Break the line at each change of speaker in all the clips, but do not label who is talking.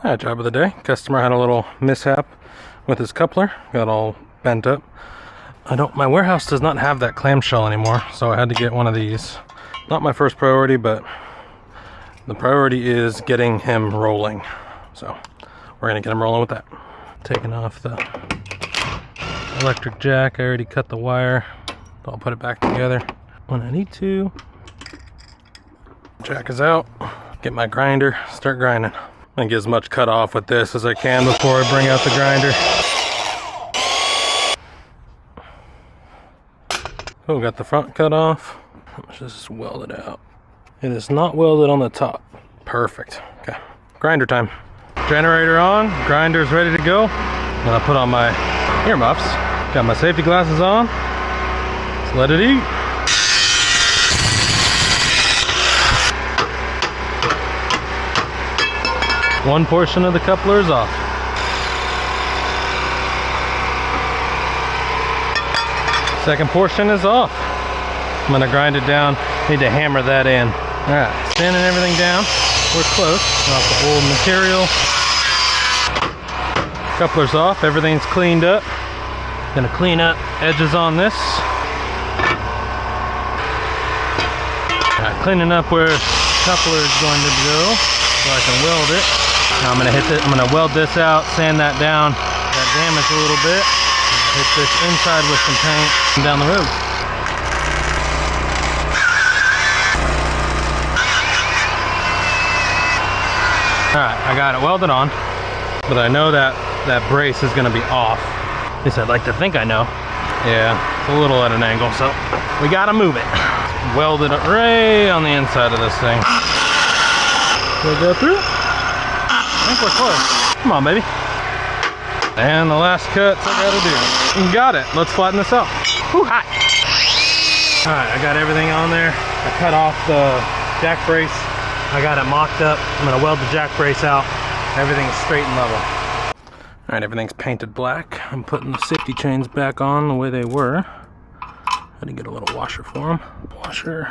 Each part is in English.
Alright, job of the day. Customer had a little mishap with his coupler. Got all bent up. My warehouse does not have that clamshell anymore, so I had to get one of these. Not my first priority, but the priority is getting him rolling. So we're gonna get him rolling with that. Taking off the electric jack. I already cut the wire. So I'll put it back together when I need to. Jack is out. Get my grinder, start grinding. And get as much cut off with this as I can before I bring out the grinder. Oh, got the front cut off. Let's just weld it out. It is not welded on the top. Perfect. Okay, grinder time. Generator on, grinder's ready to go. And I put on my earmuffs. Got my safety glasses on. Let's let it eat. One portion of the coupler is off. Second portion is off. I'm gonna grind it down. Need to hammer that in. All right, sanding everything down. We're close. Off the old material. Coupler's off. Everything's cleaned up. Gonna clean up edges on this. All right, cleaning up where coupler is going to go so I can weld it. Now I'm gonna weld this out, sand that down, that damage a little bit. Hit this inside with some paint and down the road. Alright, I got it welded on, but I know that that brace is gonna be off. At least I'd like to think I know. Yeah, it's a little at an angle, so we gotta move it. Weld it right on the inside of this thing. Will it go through? I think we're close. Come on, baby. And the last cuts I gotta do. You got it. Let's flatten this out. Whew, hot. All right, I got everything on there. I cut off the jack brace. I got it mocked up. I'm gonna weld the jack brace out. Everything's straight and level. All right, everything's painted black. I'm putting the safety chains back on the way they were. Had to get a little washer for them. Washer,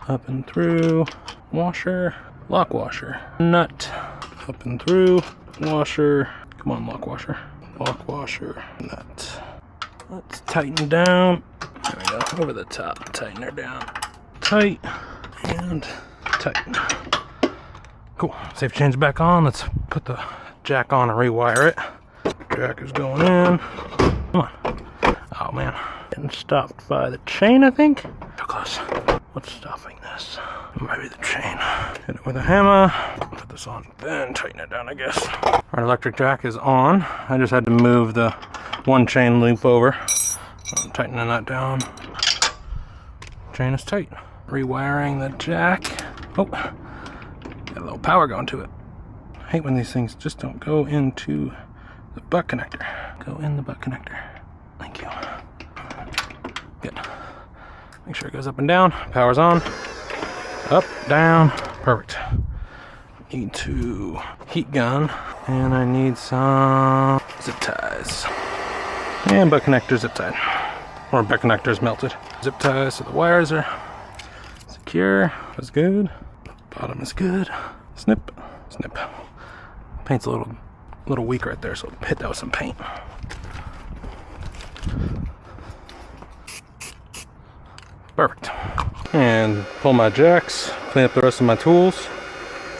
up and through. Washer, lock washer. Nut. Up and through, washer, come on lock washer, nut. Let's tighten down, there we go, over the top, tighten her down. Tight, and tighten. Cool, safety chain's back on, let's put the jack on and rewire it. Jack is going in, come on. Oh man, getting stopped by the chain I think. Too close. What's stopping this? Maybe the chain. Hit it with a hammer. Put this on, then tighten it down, I guess. Our electric jack is on. I just had to move the one chain loop over. So I'm tightening that down. Chain is tight. Rewiring the jack. Oh, got a little power going to it. I hate when these things just don't go into the butt connector. Go in the butt connector. Thank you. Good. Make sure it goes up and down. Power's on. Up, down. Perfect. Need to heat gun. And I need some zip ties. And butt connector zip tied. Or butt connectors melted. Zip ties so the wires are secure. That's good. Bottom is good. Snip. Snip. Paint's a little weak right there, so hit that with some paint. Perfect. And pull my jacks, clean up the rest of my tools.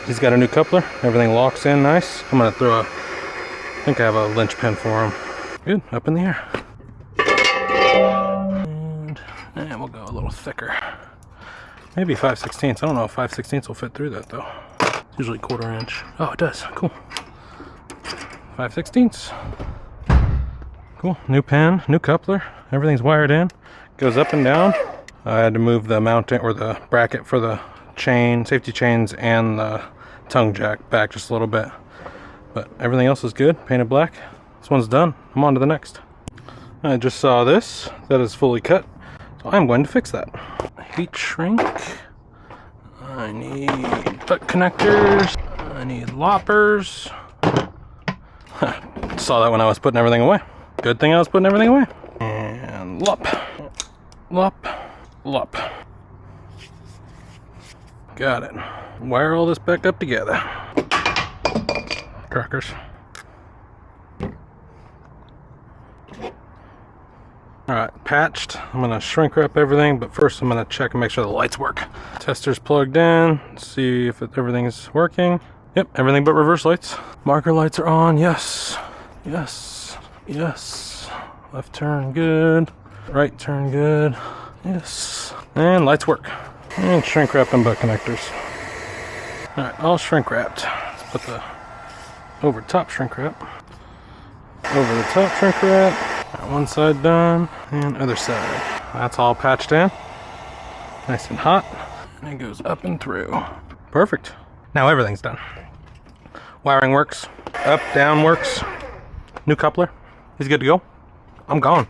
He's got a new coupler. Everything locks in nice. I'm gonna throw I think I have a linch pin for him. Good, up in the air. And we'll go a little thicker. Maybe 5/16. I don't know if 5/16 will fit through that though. It's usually 1/4 inch. Oh, it does, cool. 5/16. Cool, new pin, new coupler. Everything's wired in. Goes up and down. I had to move the mounting or the bracket for the chain, safety chains, and the tongue jack back just a little bit. But everything else is good, painted black. This one's done. I'm on to the next. I just saw this. That is fully cut. So I'm going to fix that. Heat shrink. I need butt connectors. I need loppers. Saw that when I was putting everything away. Good thing I was putting everything away. And lop. Lop. Lop. Got it. Wire all this back up together. crackers. Alright, patched. I'm gonna shrink wrap everything, but first I'm gonna check and make sure the lights work. Tester's plugged in, see if everything's working. Yep, everything but reverse lights. Marker lights are on, yes. Yes, yes. Left turn, good. Right turn, good. Yes. And lights work. And shrink wrap them butt connectors. Alright, all shrink wrapped. Let's put the over top shrink wrap. Over the top shrink wrap. Got one side done, and other side. That's all patched in. Nice and hot. And it goes up and through. Perfect. Now everything's done. Wiring works. Up, down works. New coupler. He's good to go. I'm gone.